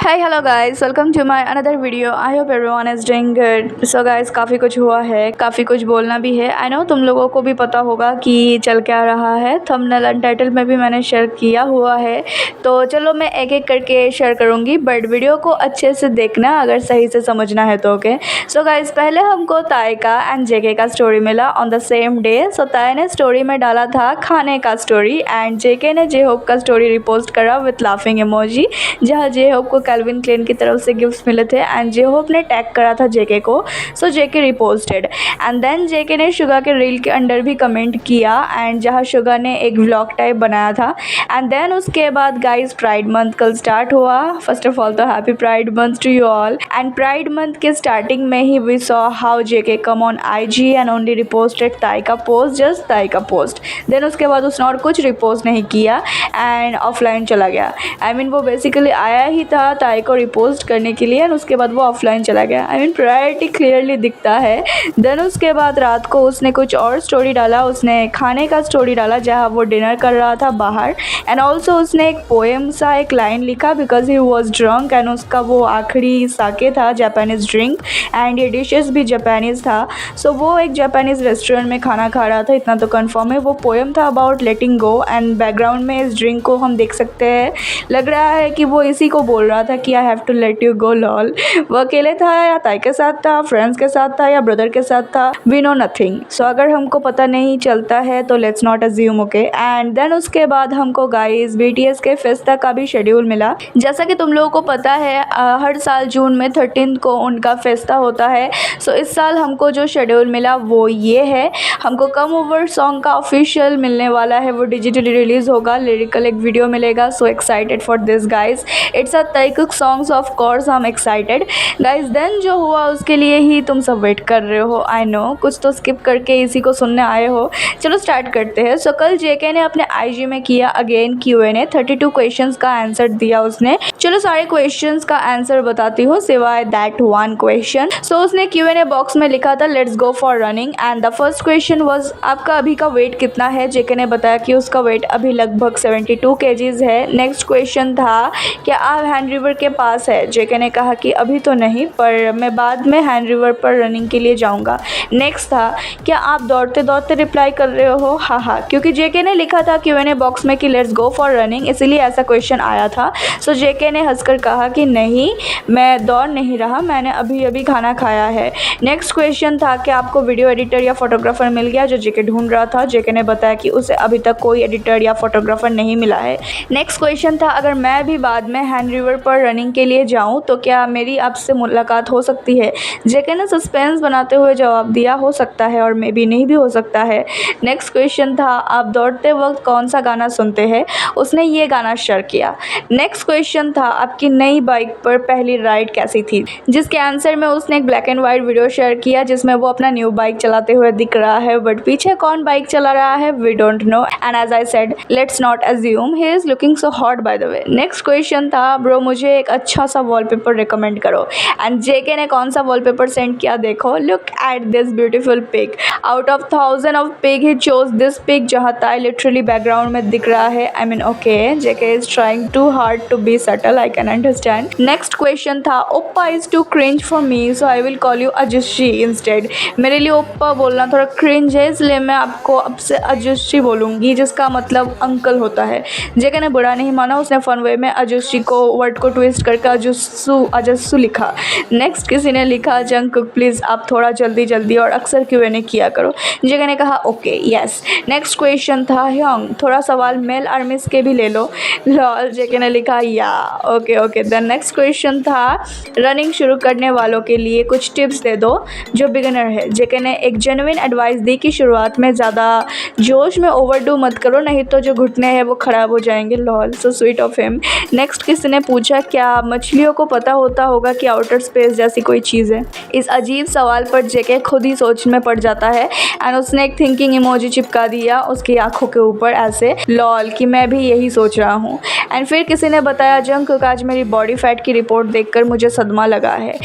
Hi hello guys, welcome to my another video. I hope everyone is doing good. So guys, काफ़ी कुछ हुआ है, काफ़ी कुछ बोलना भी है। आई नो तुम लोगों को भी पता होगा कि चल क्या रहा है। थंबनेल एंड टाइटल में भी मैंने शेयर किया हुआ है, तो चलो मैं एक एक करके शेयर करूँगी, बट वीडियो को अच्छे से देखना अगर सही से समझना है तो। ओके, सो गाइस, पहले हमको ताइका एंड जेके का स्टोरी मिला ऑन द सेम डे। सो ताई ने स्टोरी में डाला था खाने का स्टोरी एंड जेके ने जे होप का स्टोरी रिपोस्ट करा विथ लाफिंग इमोजी, जहाँ जे होप को कैल्विन क्लेन की तरफ से गिफ्ट्स मिले थे एंड जे होप ने टैग करा था जेके को। सो जेके रिपोस्टेड एंड देन जेके ने शुगा के रील के अंडर भी कमेंट किया एंड जहाँ शुगा ने एक व्लॉग टाइप बनाया था। एंड देन उसके बाद गाइस, प्राइड मंथ कल स्टार्ट हुआ। फर्स्ट ऑफ ऑल तो happy pride month to you all. And pride month के स्टार्टिंग में ही we saw how JK come on IG and only reposted Tae का पोस्ट, जस्ट ताई का पोस्ट। देन उसके बाद उसने और कुछ रिपोस्ट नहीं किया एंड ऑफलाइन चला गया। आई मीन वो बेसिकली आया ही था ताई को रिपोस्ट करने के लिए एंड उसके बाद वो ऑफलाइन चला गया। आई मीन प्रायोरिटी क्लियरली दिखता है। देन उसके बाद रात को उसने कुछ और स्टोरी डाला, उसने खाने का स्टोरी डाला जहाँ वो डिनर कर रहा था बाहर एंड ऑल्सो उसने एक पोएम सा एक लाइन लिखा because he was drunk and उसका वो आखिरी साके था, जापानीज़ ड्रिंक एंड ये डिशेस भी जापानीज़ था। सो वो एक जापानीज़ रेस्टोरेंट में खाना खा रहा था, इतना तो कन्फर्म है। वो पोएम था about letting go and background में इस ड्रिंक को हम देख सकते हैं। लग रहा है कि वो इसी को बोल रहा था कि I have to let you go lol. वो अकेले था या ताई के साथ था, फ्रेंड्स के साथ था या ब्रदर के साथ था, वी नो नथिंग। सो अगर हमको पता नहीं चलता है तो let's not assume, okay. And then उसके बाद हमको गाइस बीटीएस के फेस्टा का भी शेड्यूल मिला। जैसा कि तुम लोगों को पता है हर साल जून में 13 को उनका फेस्टा होता है। सो इस साल हमको जो शेड्यूल मिला वो ये है, हमको कम ओवर सॉन्ग का ऑफिशियल मिलने वाला है, वो डिजिटली रिलीज़ होगा, लिरिकल एक वीडियो मिलेगा। So excited for this guys, it's a Taekook songs of course, I am excited guys. Then जो हुआ उसके लिए ही तुम सब वेट कर रहे हो, आई नो, कुछ तो स्किप करके इसी को सुनने आए हो। चलो स्टार्ट करते हैं। सो कल जेके ने अपने आईजी में किया अगेन Q&A, 32 क्वेश्चंस का आंसर दिया उसने। चलो सारे क्वेश्चंस का आंसर बताती हूँ सिवाय दैट वन क्वेश्चन। सो उसने Q&A बॉक्स में लिखा था let's go for running and the first question was आपका अभी का वेट कितना है। जेके ने बताया कि उसका वेट अभी लगभग 72 kgs है। नेक्स्ट क्वेश्चन था क्या आप हैंड रिवर के पास है। जेके ने कहा कि अभी तो नहीं, पर मैं बाद में हैंड रिवर पर रनिंग के लिए जाऊंगा। नेक्स्ट था क्या आप दौड़ते दौड़ते रिप्लाई कर रहे हो। हाँ, क्योंकि जेके ने लिखा था Q&A बॉक्स में कि लेट्स गो फॉर रनिंग, इसीलिए ऐसा क्वेश्चन आया था। सो जेके ने हंसकर कहा कि नहीं, मैं दौड़ नहीं रहा, मैंने अभी अभी खाना खाया है। नेक्स्ट क्वेश्चन था कि आपको वीडियो एडिटर या फोटोग्राफर मिल गया, जो जेके ढूंढ रहा था। जेके ने बताया कि उसे अभी तक कोई एडिटर या फोटोग्राफर नहीं मिला है। नेक्स्ट क्वेश्चन था अगर मैं भी बाद में हैंड रिवर पर रनिंग के लिए जाऊं तो क्या मेरी आपसे मुलाकात हो सकती है। जेके ने सस्पेंस बनाते हुए जवाब दिया हो सकता है और मे बी नहीं भी हो सकता है। नेक्स्ट क्वेश्चन था आप दौड़ते वक्त कौन सा गाना सुनते हैं। उसने ये गाना शेयर किया। नेक्स्ट क्वेश्चन था आपकी नई बाइक पर पहली राइड कैसी थी, जिसके आंसर में उसने एक black and white video share किया जिसमें वो अपना न्यू बाइक चलाते हुए दिख रहा है, बट पीछे कौन बाइक चला रहा है we don't know and as I said let's not assume, he is looking so hot by the way. Next question था ब्रो मुझे एक अच्छा सा वॉलपेपर रिकमेंड करो एंड जेके ने कौन सा वॉलपेपर सेंड किया देखो, look at this beautiful pic. Out of 1000 of pic he chose this pic जहाँ ताई लिटरली बैकग्राउंड में दिख रहा है। I mean okay, JK is trying to hard to be subtle, I can understand. Next question था oppa is too cringe for me so I will call you ajussi instead. मेरे लिए ओप्पा बोलना थोड़ा cringe है, इसलिए मैं आपको अब से अजुशी बोलूँगी, जिसका मतलब अंकल होता है। जेके ने बुरा नहीं माना, उसने फन वे में अजुशी को वर्ड को ट्विस्ट करके अजस्सू लिखा। नेक्स्ट किसी ने लिखा जंगकुक प्लीज़ आप थोड़ा जल्दी और अक्सर Q&A किया करो। जेके ने कहा ओके यस। नेक्स्ट क्वेश्चन था ह्योंग थोड़ा सवाल मेल आर्मिस के भी ले लो लॉल। जेके ने लिखा या ओके। देन नेक्स्ट क्वेश्चन था रनिंग शुरू करने वालों के लिए कुछ टिप्स दे दो जो बिगिनर है। जेके ने एक जेन्युइन एडवाइस दी कि शुरुआत में ज़्यादा जोश में ओवरडू मत करो, नहीं तो जो घुटने हैं वो ख़राब हो जाएंगे lol. So sweet of him. Next किसी ने पूछा क्या मछलियों को पता होता होगा कि आउटर स्पेस जैसी कोई चीज़ है। इस अजीब सवाल पर जेके खुद ही सोच में पड़ जाता है एंड उसने एक थिंकिंग इमोजी चिपका दिया उसकी आंखों के ऊपर ऐसे लॉल कि मैं भी यही सोच रहा हूँ। एंड फिर किसी ने बताया जंगकुक आज मेरी बॉडी फैट की रिपोर्ट देखकर मुझे सदमा लगा है।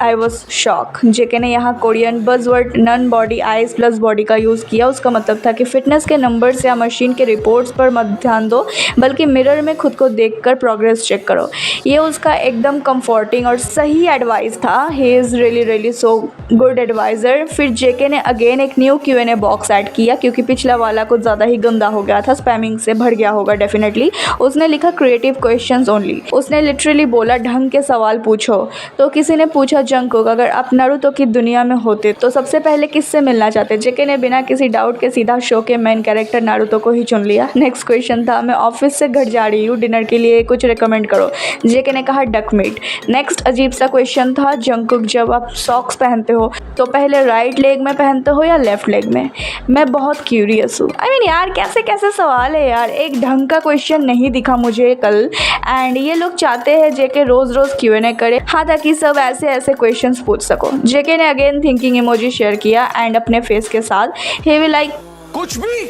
I was shock. जेके ने यहाँ Korean buzzword nun body eyes plus body का यूज़ किया। उसका मतलब था कि फिटनेस के नंबर्स या मशीन के रिपोर्ट्स पर मत ध्यान दो, बल्कि मिरर में खुद को देखकर प्रोग्रेस चेक करो। ये उसका एकदम कंफर्टिंग और सही एडवाइस था। He is really so good adviser. फिर जेके ने अगेन एक न्यू Q&A बॉक्स ऐड किया, क्योंकि पिछला वाला कुछ ज़्यादा ही गंदा हो गया था, स्पैमिंग से भर गया होगा डेफिनेटली। उसने लिखा क्रिएटिव क्वेश्चंस ओनली। उसने लिटरली बोला ढंग के सवाल पूछो। तो किसी ने पूछा जंगकुक, अगर आप नारुतो की दुनिया में होते तो सबसे पहले किससे मिलना चाहते? जेके ने बिना किसी डाउट के सीधा शो के मेन कैरेक्टर नारुतो को ही चुन लिया। नेक्स्ट क्वेश्चन था, मैं ऑफिस से घर जा रही हूँ, डिनर के लिए कुछ रिकमेंड करो। जेके ने कहा डक मीट। नेक्स्ट अजीब सा क्वेश्चन था, जंगकुक जब आप सॉक्स पहनते हो तो पहले राइट लेग में पहनते हो या लेफ्ट लेग में? मैं बहुत क्यूरियस हूँ। आई मीन यार कैसे कैसे सवाल है यार, एक ढंग का क्वेश्चन नहीं दिखा मुझे कल। एंड ये लोग चाहते हैं जेके रोज़ Q&A करे, हाँ, ताकि सब ऐसे ऐसे क्वेश्चंस पूछ सको। जेके ने अगेन थिंकिंग इमोजी शेयर किया एंड अपने फेस के साथ ही विल लाइक कुछ भी।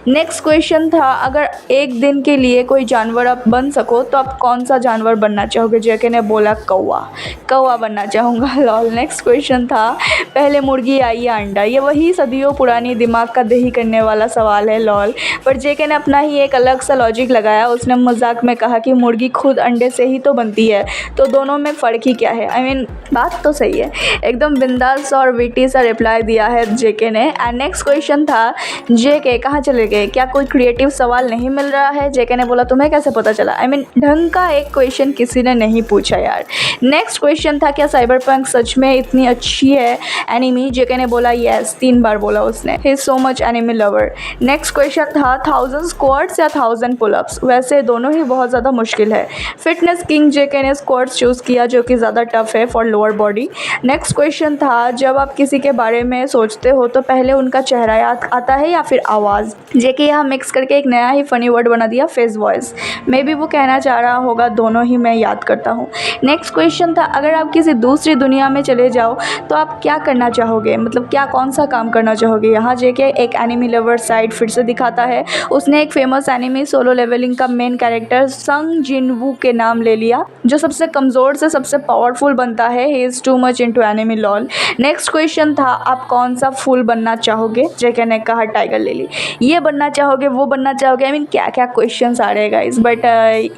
नेक्स्ट क्वेश्चन था, अगर एक दिन के लिए कोई जानवर आप बन सको तो आप कौन सा जानवर बनना चाहोगे? जेके ने बोला कौवा बनना चाहूँगा। लॉल। नेक्स्ट क्वेश्चन था, पहले मुर्गी आई या अंडा? ये वही सदियों पुरानी दिमाग का दही करने वाला सवाल है। लॉल। पर जेके ने अपना ही एक अलग सा लॉजिक लगाया। उसने मजाक में कहा कि मुर्गी खुद अंडे से ही तो बनती है, तो दोनों में फ़र्क ही क्या है? आई मीन बात तो सही है। एकदम बिंदास और विटी सा रिप्लाई दिया है जेके ने। एंड नेक्स्ट क्वेश्चन था, जेके कहाँ चले गए? क्या कोई क्रिएटिव सवाल नहीं मिल रहा है? जेके ने बोला तुम्हें कैसे पता चला? आई मीन ढंग का एक क्वेश्चन किसी ने नहीं पूछा यार। नेक्स्ट क्वेश्चन था, क्या साइबरपंक सच में इतनी अच्छी है एनिमी? जेके ने बोला यस, 3 बार बोला उसने। He is so much enemy lover. Next question था, 1000 स्क्वाट्स या 1000 पुलअप्स? वैसे दोनों ही बहुत ज़्यादा मुश्किल है। फिटनेस किंग जेके ने स्क्वाट्स चूज़ किया, जो कि ज़्यादा टफ है for lower body. Next question था, जब आप किसी के बारे में सोचते हो तो पहले उनका चेहरा याद आता है या फिर आवाज़? जेके यहाँ मिक्स करके एक नया ही फनी वर्ड बना दिया, फेस वॉइस। मे बी वो कहना चाह रहा होगा दोनों ही मैं याद करता हूँ। नेक्स्ट क्वेश्चन था, अगर आप किसी दूसरी दुनिया में चले जाओ तो आप क्या करना चाहोगे? मतलब क्या कौन सा काम करना चाहोगे? यहाँ जेके एक एनिमी लवर साइड फिर से दिखाता है। उसने एक फेमस एनिमी सोलो लेवलिंग का मेन कैरेक्टर संग जिनवू के नाम ले लिया, जो सबसे कमज़ोर से सबसे पावरफुल बनता है। He is too much into enemy. Lol. Next question था, आप कौन सा फूल बनना चाहोगे? जेके ने कहा टाइगर लिली। ये बनना चाहोगे, वो बनना चाहोगे, आई मीन क्या क्या क्वेश्चंस आ रहे हैं गाइस। बट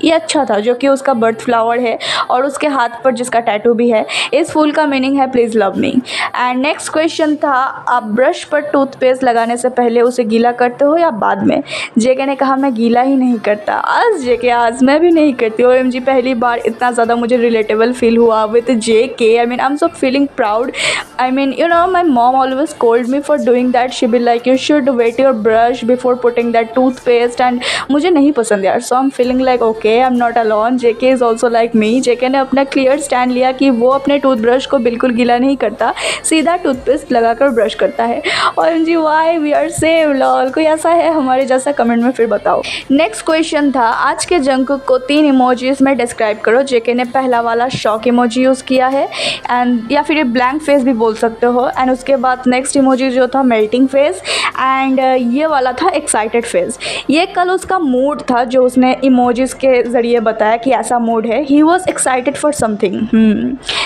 ये अच्छा था, जो कि उसका बर्थ फ्लावर है और उसके हाथ पर जिसका टैटू भी है। इस फूल का मीनिंग है please love me. And next question था, आप ब्रश पर टूथपेस्ट लगाने से पहले उसे गीला करते हो या बाद में? जेके ने कहा मैं गीला ही नहीं करता। आज जेके आज मैं भी नहीं करती। OMG पहली बार इतना ज़्यादा मुझे रिलेटेबल फील हुआ with JK. I mean I am so feeling proud. I mean you know my mom always scold me for doing that. She be like you should wet your brush before putting that toothpaste. And मुझे नहीं पसंद यार, so I am feeling like okay I am not alone. JK is also like me. JK ने अपना clear stand लिया कि वो अपने टूथब्रश को बिल्कुल गीला नहीं करता, सीधा टूथपेस्ट लगाकर ब्रश करता है। OMG why we are same. Lol. कोई ऐसा है हमारे जैसा? कमेंट में फिर बताओ। नेक्स्ट क्वेश्चन था, आज के जंगकुक को 3 इमोजीज में डिस्क्राइब करो। जेके ने पहला वाला शॉक इमोजी यूज़ किया है, एंड या फिर ये ब्लैंक फेस भी बोल सकते हो। एंड उसके बाद नेक्स्ट इमोजी जो था मेल्टिंग फेस, एंड ये वाला था एक्साइटेड फेस। ये कल उसका मूड था जो उसने इमोजीज के ज़रिए बताया कि ऐसा मूड है। He was excited for something.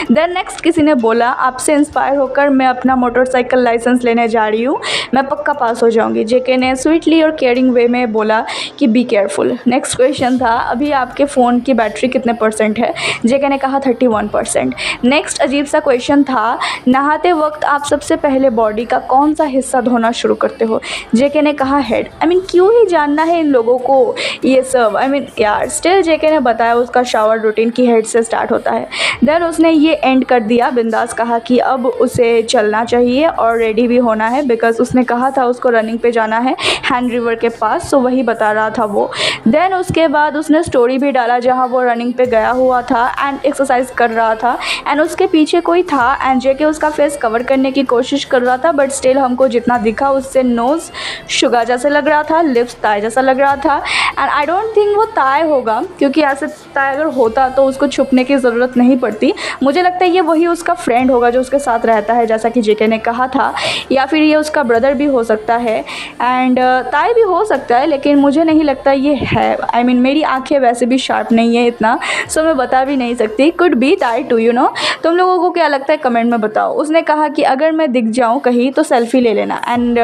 Then next किसी ने बोला, आपसे इंस्पायर होकर मैं अपना मोटरसाइकिल लाइसेंस लेने जा रही हूँ, मैं पक्का पास हो जाऊँगी। जेके ने स्वीटली और केयरिंग वे में बोला कि बी केयरफुल। नेक्स्ट क्वेश्चन था, अभी आपके फ़ोन की बैटरी कितने % है? जेके ने कहा 31%। नेक्स्ट अजीब सा क्वेश्चन था, नहाते वक्त आप सबसे पहले बॉडी का कौन सा हिस्सा धोना शुरू करते हो? जेके ने कहा हेड। आई मीन क्यों ही जानना है इन लोगों को ये सब? आई मीन यार स्टिल जेके ने बताया उसका शावर रूटीन की हेड से स्टार्ट होता है। देन उसने ये एंड कर दिया, बिंदास कहा कि अब उसे चलना चाहिए और रेडी भी होना है, बिकॉज उसने कहा था उसको रनिंग पे जाना है हैंड रिवर के पास, सो वही बता रहा था वो। देन उसके बाद उसने स्टोरी भी डाला जहाँ वो रनिंग पे गया हुआ था एंड एक्सरसाइज कर रहा था, एंड उसके पीछे कोई था एंड जेके उसका फेस कवर करने की कोशिश कर रहा था, बट स्टिल हमको जितना दिखा उससे नोज़ शुगर जैसे लग रहा था, लिप्स ताय जैसा लग रहा था। एंड आई डोंट थिंक वो ताय होगा, क्योंकि ऐसे ताय अगर होता तो उसको छुपने की ज़रूरत नहीं पड़ती। मुझे मुझे लगता है ये वही उसका फ्रेंड होगा जो उसके साथ रहता है, जैसा कि जेके ने कहा था, या फिर ये उसका ब्रदर भी हो सकता है एंड ताई भी हो सकता है, लेकिन मुझे नहीं लगता ये है। आई मीन मेरी आंखें वैसे भी शार्प नहीं है इतना, सो मैं बता भी नहीं सकती। कुड बी ताई टू, यू नो। तुम लोगों को क्या लगता है कमेंट में बताओ। उसने कहा कि अगर मैं दिख जाऊँ कहीं तो सेल्फ़ी ले लेना, एंड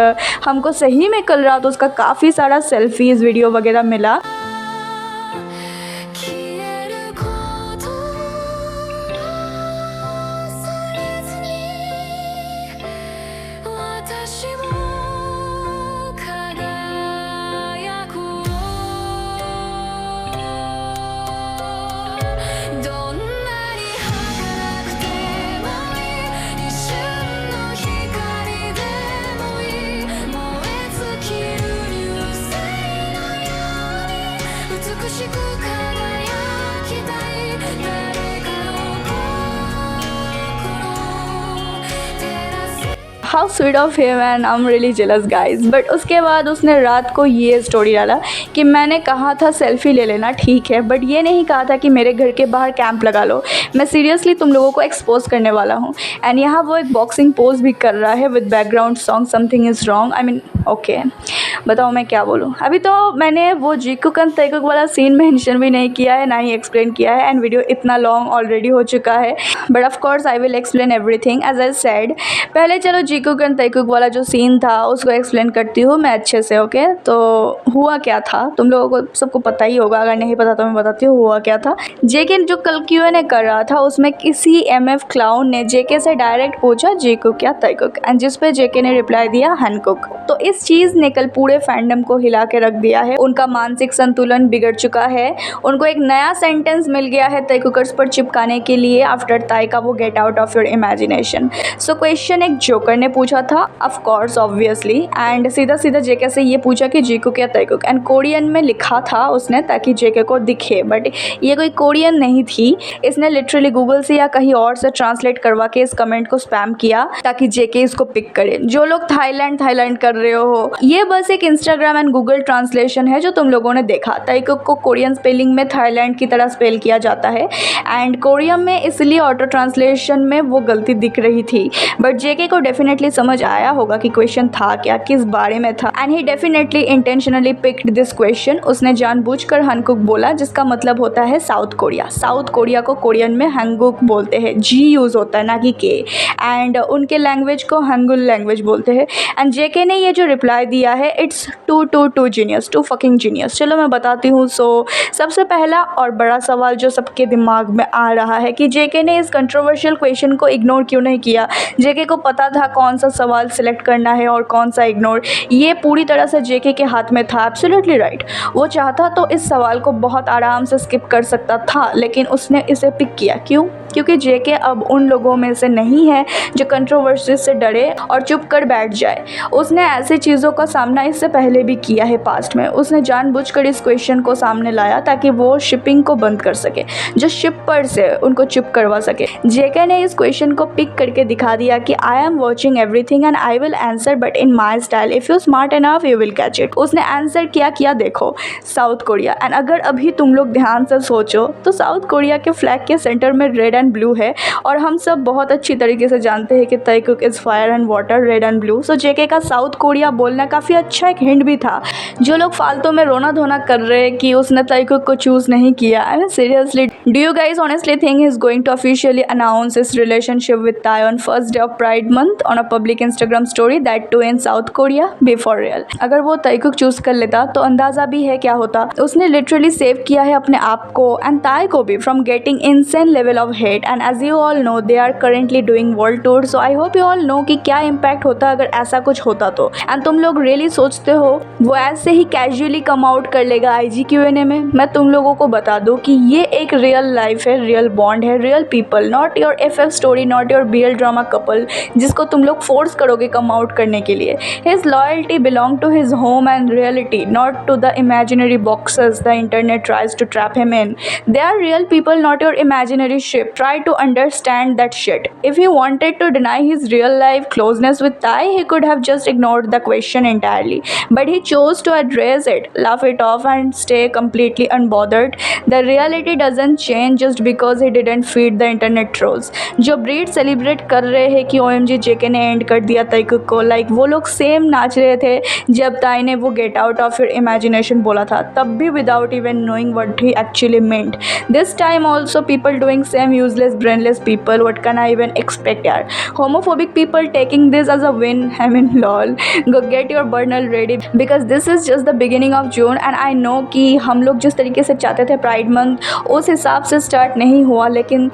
हमको सही में कल रात उसका काफ़ी सारा सेल्फीज़ वीडियो वगैरह मिला। How sweet of him and I am really jealous guys. But उसके बाद उसने रात को ये स्टोरी डाला कि मैंने कहा था सेल्फ़ी ले लेना, ठीक है, बट ये नहीं कहा था कि मेरे घर के बाहर कैंप लगा लो। मैं सीरियसली तुम लोगों को एक्सपोज करने वाला हूँ। एंड यहाँ वो एक बॉक्सिंग पोज भी कर रहा है with background song something is wrong. I mean okay, बताओ मैं क्या बोलूँ। अभी तो मैंने वो जीकुक एंड ताइकुक वाला सीन मेंशन भी नहीं किया है, ना ही एक्सप्लेन किया है, एंड वीडियो इतना लॉन्ग ऑलरेडी हो चुका है। But of course I will explain everything as I said. पहले चलो जीकुक एंड ताइकुक वाला जो सीन था उसको एक्सप्लेन करती हूँ मैं अच्छे से। ओके, तो हुआ क्या था तुम लोगों को सबको पता ही होगा, अगर नहीं पता तो मैं बताती हूँ हुआ क्या था। जेके जो कल Q&A कर रहा था उसमें किसी MF क्लाउन ने जेके से डायरेक्ट पूछा जीकुक या ताइकुक, एंड जिस पे जेके ने रिप्लाई दिया हानकुक। तो इस चीज़ ने कल पूरे फैंडम को हिला के रख दिया है। उनका मानसिक संतुलन बिगड़ चुका है। उनको एक नया सेंटेंस मिल गया है ताइकुकर्स पर चिपकाने के लिए आफ्टर ताई का वो get out of your imagination. So question एक जोकर ने पूछा था, ऑफ कोर्स ऑब्वियसली, एंड सीधा सीधा जेके से ये पूछा कि जीकुक या ताइकुक, एंड कोरियन में लिखा था उसने ताकि जेके को दिखे, बट ये कोई कोरियन नहीं थी। इसने लिटरली गूगल से या कहीं और से ट्रांसलेट करवा के इस कमेंट को स्पैम किया ताकि जेके इसको पिक करे। जो लोग थाईलैंड कर रहे हो, ये बस एक इंस्टाग्राम एंड गूगल ट्रांसलेशन है जो तुम लोगों ने देखा। ताइकुक को कोरियन स्पेलिंग में थाईलैंड की तरह स्पेल किया जाता है, एंड कोरियन में इसलिए ऑटो ट्रांसलेशन में वो गलती दिख रही थी। बट जेके को डेफिनेटली समझ आया होगा कि क्वेश्चन था क्या, किस बारे में था, and he definitely intentionally picked this question. उसने जानबूझकर हानकुक बोला, जिसका मतलब होता है साउथ कोरिया। साउथ कोरिया को कोरियन में हांगुक बोलते हैं, जी यूज़ होता है ना कि के, एंड उनके लैंग्वेज को हांगुल लैंग्वेज बोलते हैं। एंड जेके ने ये जो रिप्लाई दिया है, it's too genius, too fucking genius. चलो मैं बताती हूँ। सो सबसे पहला और बड़ा सवाल जो सबके दिमाग में आ रहा है कि जेके ने इस कंट्रोवर्शियल क्वेश्चन को इग्नोर क्यों नहीं किया। जेके को पता था कौन सा सवाल सिलेक्ट करना है और कौन सा इग्नोर, ये पूरी तरह से जेके के हाथ में था। Absolutely right. वो चाहता तो इस सवाल को बहुत आराम से स्किप कर सकता था, लेकिन उसने इसे पिक किया। क्यों? क्योंकि जेके अब उन लोगों में से नहीं है जो कंट्रोवर्सी से डरे और चुप कर बैठ जाए। उसने ऐसी चीज़ों का सामना इससे पहले भी किया है पास्ट में। उसने जानबूझकर इस क्वेश्चन को सामने लाया ताकि वो शिपिंग को बंद कर सके, जो शिपर से उनको चुप करवा सके। जेके ने इस क्वेश्चन को पिक करके दिखा दिया कि I am watching everything and I will answer but in my style, if you smart enough you will catch it. उसने आंसर किया देखो, साउथ कोरिया। एंड अगर अभी तुम लोग ध्यान से सोचो तो साउथ कोरिया के फ्लैग के सेंटर में रेड एंड ब्लू है, और हम सब बहुत अच्छी तरीके से जानते हैं कि Taekook is fire and water, red and blue. So JK का साउथ कोरिया बोलना काफ़ी अच्छा एक हिंट भी था। जो लोग फालतू में रोना धोना कर रहे हैं कि उसने ताइकुक को चूज़ नहीं किया, I mean seriously, do you guys honestly think he is going to officially announce his relationship with Tae on first day of pride month on a public Instagram story, that too in South Korea? Be for real. अगर वो ताइकुक choose कर लेता तो अंदाज़ा भी है क्या होता। उसने लिटरली सेव किया है अपने आप को एंड ताई को भी from getting insane level of hate. And as you all know they are currently doing world tour, so I hope you all know कि क्या इम्पैक्ट होता अगर ऐसा कुछ होता तो। एंड तुम लोग रियली सोचते हो वो ऐसे ही कैजुअली कम आउट कर लेगा IG Q&A में? मैं तुम लोगों को बता दूं कि ये एक रियल लाइफ है, रियल बॉन्ड है, real people, not your FF story, not your BL drama couple जिसको तुम लोग फोर्स करोगे कम आउट करने के लिए। His loyalty belong to his home and reality, not to the imaginary boxes the internet tries to trap him in. They are real people, not your imaginary ship try to understand that shit. If he wanted to deny his real life closeness with Tai, he could have just ignored the question entirely. But he chose to address it, laugh it off, and stay completely unbothered. The reality doesn't change just because he didn't feed the internet trolls. जो breed celebrate कर रहे हैं कि OMG JK ने and कर दिया ताइकुक को, like वो लोग सेम नाच रहे थे जब ताई ने वो get out of your imagination बोला था, तब भी without even knowing what he actually meant. This time also people doing same useless brainless people. What can I even expect यार. Homophobic people taking this as a win. I mean lol. Go get your Burnol ready because this is just the beginning of June and I know कि हम लोग जिस तरीके से चाहते थे pride month उस हिसाब से स्टार्ट नहीं हुआ, लेकिन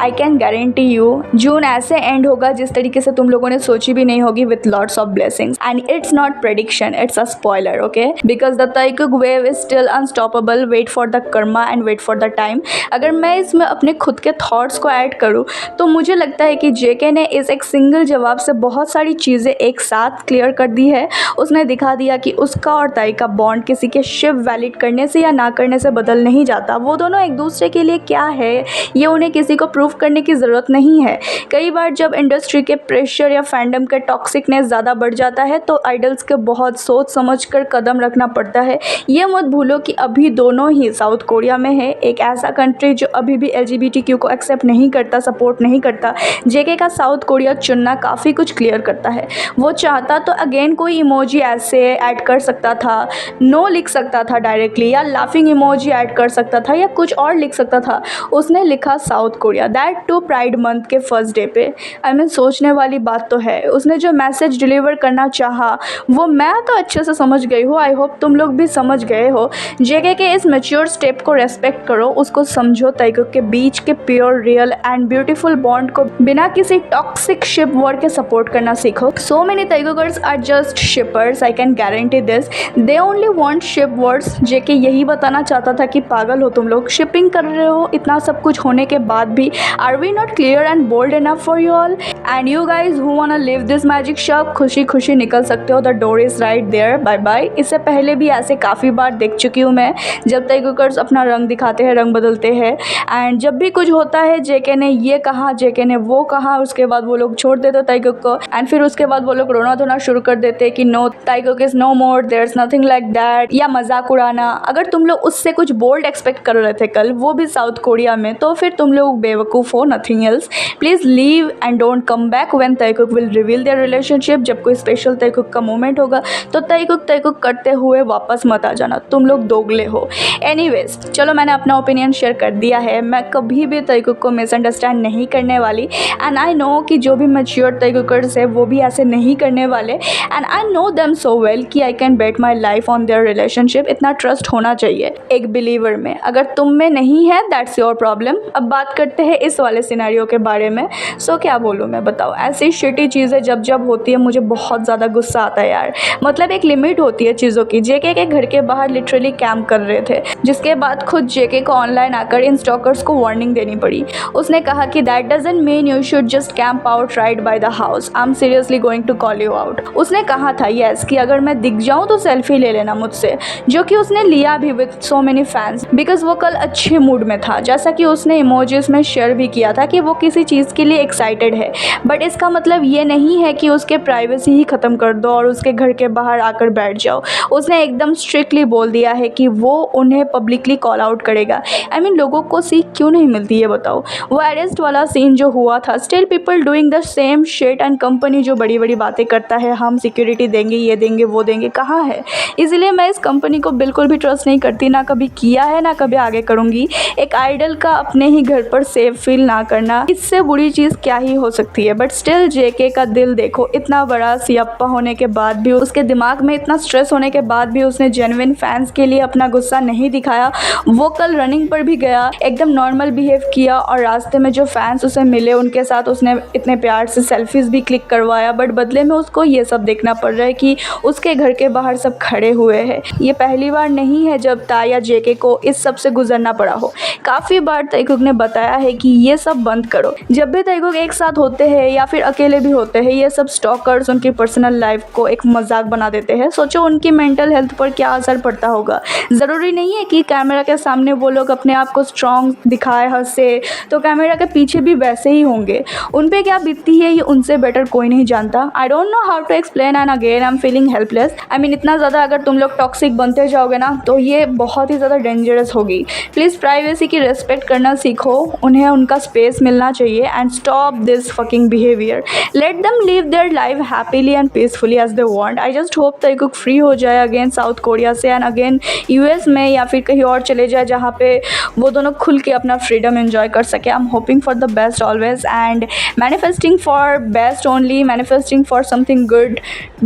आई कैन गारंटी यू जून ऐसे एंड होगा जिस तरीके से तुम लोगों ने सोची भी नहीं होगी, with lots of blessings. And it's not prediction, it's a spoiler. Okay, because the Taekook wave is still unstoppable. Wait for the karma and wait for the time. अगर मैं इसमें अपने खुद के थॉट्स को ऐड करूँ तो मुझे लगता है कि JK ने इस एक सिंगल जवाब से बहुत सारी चीज़ें एक साथ क्लियर कर दी है. उसने दिखा दिया कि उसका और ताई का बॉन्ड किसी के शिप वैलिड करने से या ना करने से बदल नहीं जाता. वो दोनों एक दूसरे के लिए क्या है ये उन्हें किसी को प्रूव करने की ज़रूरत नहीं है. कई बार जब इंडस्ट्री के प्रेशर या फैंडम का टॉक्सिकनेस ज़्यादा बढ़ जाता है तो आइडल्स के बहुत सोच समझ कर कदम रखना पड़ता है. ये मत भूलो कि अभी दोनों ही साउथ कोरिया में है, एक ऐसा कंट्री जो अभी भी LGBTQ को एक्सेप्ट नहीं करता, सपोर्ट नहीं करता. JK का साउथ कोरिया चुनना काफ़ी कुछ क्लियर करता है. वो चाहता तो अगेन कोई इमोजी ऐसे ऐड कर सकता था, नो लिख सकता था डायरेक्टली, या लाफिंग इमोजी ऐड कर सकता था, या कुछ और लिख सकता था. उसने लिखा South Korea, that too pride month के फर्स्ट डे पे. आई मीन सोचने वाली बात तो है. उसने जो मैसेज डिलीवर करना चाहा वो मैं तो अच्छे से समझ गई हूँ. आई होप तुम लोग भी समझ गए हो. JK के इस मैच्योर स्टेप को रेस्पेक्ट करो, उसको समझो. ताइकुक के बीच के pure real and beautiful bond को बिना किसी टॉक्सिक शिप वर्ड के सपोर्ट करना सीखो. So many Taekookers are just shippers, I can guarantee this. They only want ship words. JK यही बताना चाहता था कि पागल हो तुम लोग, शिपिंग कर रहे हो इतना सब कुछ होने के बाद भी. Are we not clear and bold enough for you all? And you guys who wanna leave this magic shop, खुशी खुशी निकल सकते हो. The door is right there. Bye bye. इससे पहले भी ऐसे काफ़ी बार देख चुकी हूँ मैं, जब ताइकुकर्स अपना रंग दिखाते हैं, रंग बदलते हैं, एंड जब भी कुछ होता है JK ने ये कहा, JK ने वो कहा, उसके बाद वो लोग छोड़ देते ताइकुक को, एंड फिर उसके बाद वो लोग रोना धोना शुरू कर देते कि no Taekook is no more, there is nothing like that, या मजाक उड़ाना. अगर तुम लोग उससे कुछ बोल्ड एक्सपेक्ट कर रहे थे कल, वो भी साउथ कोरिया में, तो फिर तुम लोग बेवकूफ़ हो, nothing else. Please leave and don't come back when Taekook will reveal their relationship. जब कोई स्पेशल ताइकुक का मोमेंट होगा तो ताइकुक करते हुए वापस मत आ जाना, तुम लोग दोगले हो. एनीवेज चलो, मैंने अपना ओपिनियन शेयर कर दिया है. मैं कभी भी ताइकुक को मिसअंडरस्टैंड नहीं करने वाली, एंड आई नो कि जो भी मैच्योर ताइकुकर्स है वो भी ऐसे नहीं करने वाले, and I know them so well कि I can bet my life on their relationship. इतना ट्रस्ट होना चाहिए एक बिलीवर में. अगर तुम में नहीं है दैट्स योर प्रॉब्लम. अब बात करते हैं इस वाले सिनेरियो के बारे में. सो क्या बोलूँ मैं, बताओ. ऐसी शिटी चीज़ें जब जब होती है मुझे बहुत ज़्यादा गुस्सा आता है यार. मतलब एक लिमिट होती है चीज़ों की. JK के घर के बाहर लिटरली कैंप कर रहे थे, जिसके बाद खुद JK को ऑनलाइन आकर इन स्टॉकर्स को वार्निंग देनी पड़ी. उसने कहा कि that doesn't mean you should just camp out right by the house. I am seriously going to call you out. उसने कहा था यस कि अगर मैं दिख जाऊँ तो सेल्फी ले लेना मुझसे, जो कि उसने लिया भी with so many fans, because वो कल अच्छे मूड में था. जैसा कि उसने इमोजीज में शेयर भी किया था कि वो किसी चीज़ के लिए एक्साइटेड है. बट इसका मतलब ये नहीं है कि उसके प्राइवेसी ही ख़त्म कर दो और उसके घर के बाहर आकर बैठ जाओ. उसने एकदम स्ट्रिक्टली बोल दिया है कि वो उन्हें पब्लिकली कॉल आउट करेगा. आई मीन लोगों को सीख क्यों नहीं मिलती है बताओ. वो अरेस्ट वाला सीन जो हुआ था, still people doing the same shit, and company जो बड़ी बड़ी बातें करता है, हम सिक्योरिटी देंगे, ये देंगे, वो देंगे, कहाँ है. इसलिए मैं इस कंपनी को बिल्कुल भी ट्रस्ट नहीं करती, ना कभी किया है ना कभी आगे करूँगी. एक आइडल का अपने ही घर पर सेफ फील ना करना, इससे बुरी चीज़ क्या ही हो सकती है. बट स्टिल JK का दिल देखो, इतना बड़ा सियाप्पा होने के बाद भी, उसके दिमाग में इतना स्ट्रेस होने के बाद भी उसने जेन्युइन फैंस के लिए अपना गुस्सा नहीं दिखाया. वो कल रनिंग पर भी गया, एकदम नॉर्मल बिहेव किया, और रास्ते में जो फैंस उसे मिले उनके साथ उसने इतने प्यार से सेल्फीज़ भी क्लिक करवाया. बट बदले में उसको ये सब देखना पड़ रहा है कि उसके घर के बाहर सब खड़े हुए हैं. ये पहली बार नहीं है जब ताई या JK को इस सब से गुजरना पड़ा हो. काफ़ी बार ताइकुक ने बताया है कि ये सब बंद करो. जब भी ताइकुक एक साथ होते हैं या फिर अकेले भी होते हैं, ये सब स्टॉकर्स उनकी पर्सनल लाइफ को एक मजाक बना देते हैं. सोचो उनकी मेंटल हेल्थ पर क्या असर पड़ता होगा. ज़रूरी नहीं है कि कैमरा के सामने वो लोग अपने आप को स्ट्रॉन्ग दिखाए, हंसे, तो कैमरा के पीछे भी वैसे ही होंगे। उन पे क्या बीतती है ये उनसे बेटर कोई नहीं जानता। I don't know how to explain and again I am feeling helpless. I mean इतना ज़्यादा अगर तुम लोग टॉक्सिक बनते जाओगे ना तो ये बहुत ही ज़्यादा डेंजरस होगी। प्लीज़ प्राइवेसी की रिस्पेक्ट करना सीखो, उन्हें उनका स्पेस मिलना चाहिए and stop this fucking behaviour. Let them live their life happily and peacefully as they want. I just hope Taekook free हो जाए अगेन साउथ कोरिया से एंड अगेन यूएस में या फिर कहीं और चले जाए जहाँ पे वो दोनों खुल के अपना फ्रीडम एंजॉय कर सके। I am hoping for the best always and manifesting for best only, manifesting for something good.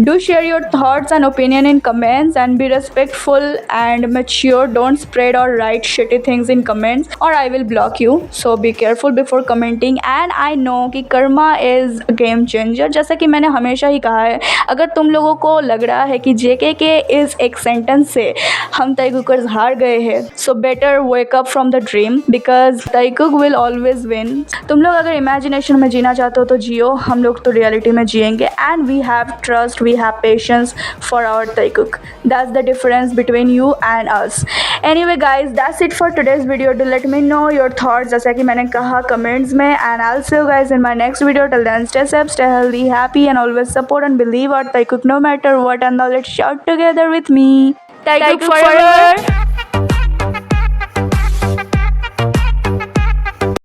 Do share your thoughts and opinion in comments and be respectful and mature. Don't spread or write shitty things in comments or I will block you. So be careful before commenting and I know कि karma is a game changer। जैसा कि मैंने हमेशा ही कहा है, अगर तुम लोगों को लग रहा है कि जेके के इस एक सेंटेंस से हम ताइकुकर्स हार गए हैं, so better wake up from the dream because ताइकुक will always win। तुम लोग अगर इमेजिनेशन में जीना चाहते हो तो जियो, हम लोग तो रियलिटी में जिएंगे and we have trust, we have patience for our Taekook. That's the difference between you and us. Anyway guys, that's it for today's video. Do let me know your thoughts जैसा कि मैंने कहा comments में and I will see you guys in my next video. Till then stay safe, stay healthy, happy and always support and believe our Taekook no matter what and now let's shout together with me, Taekook forever.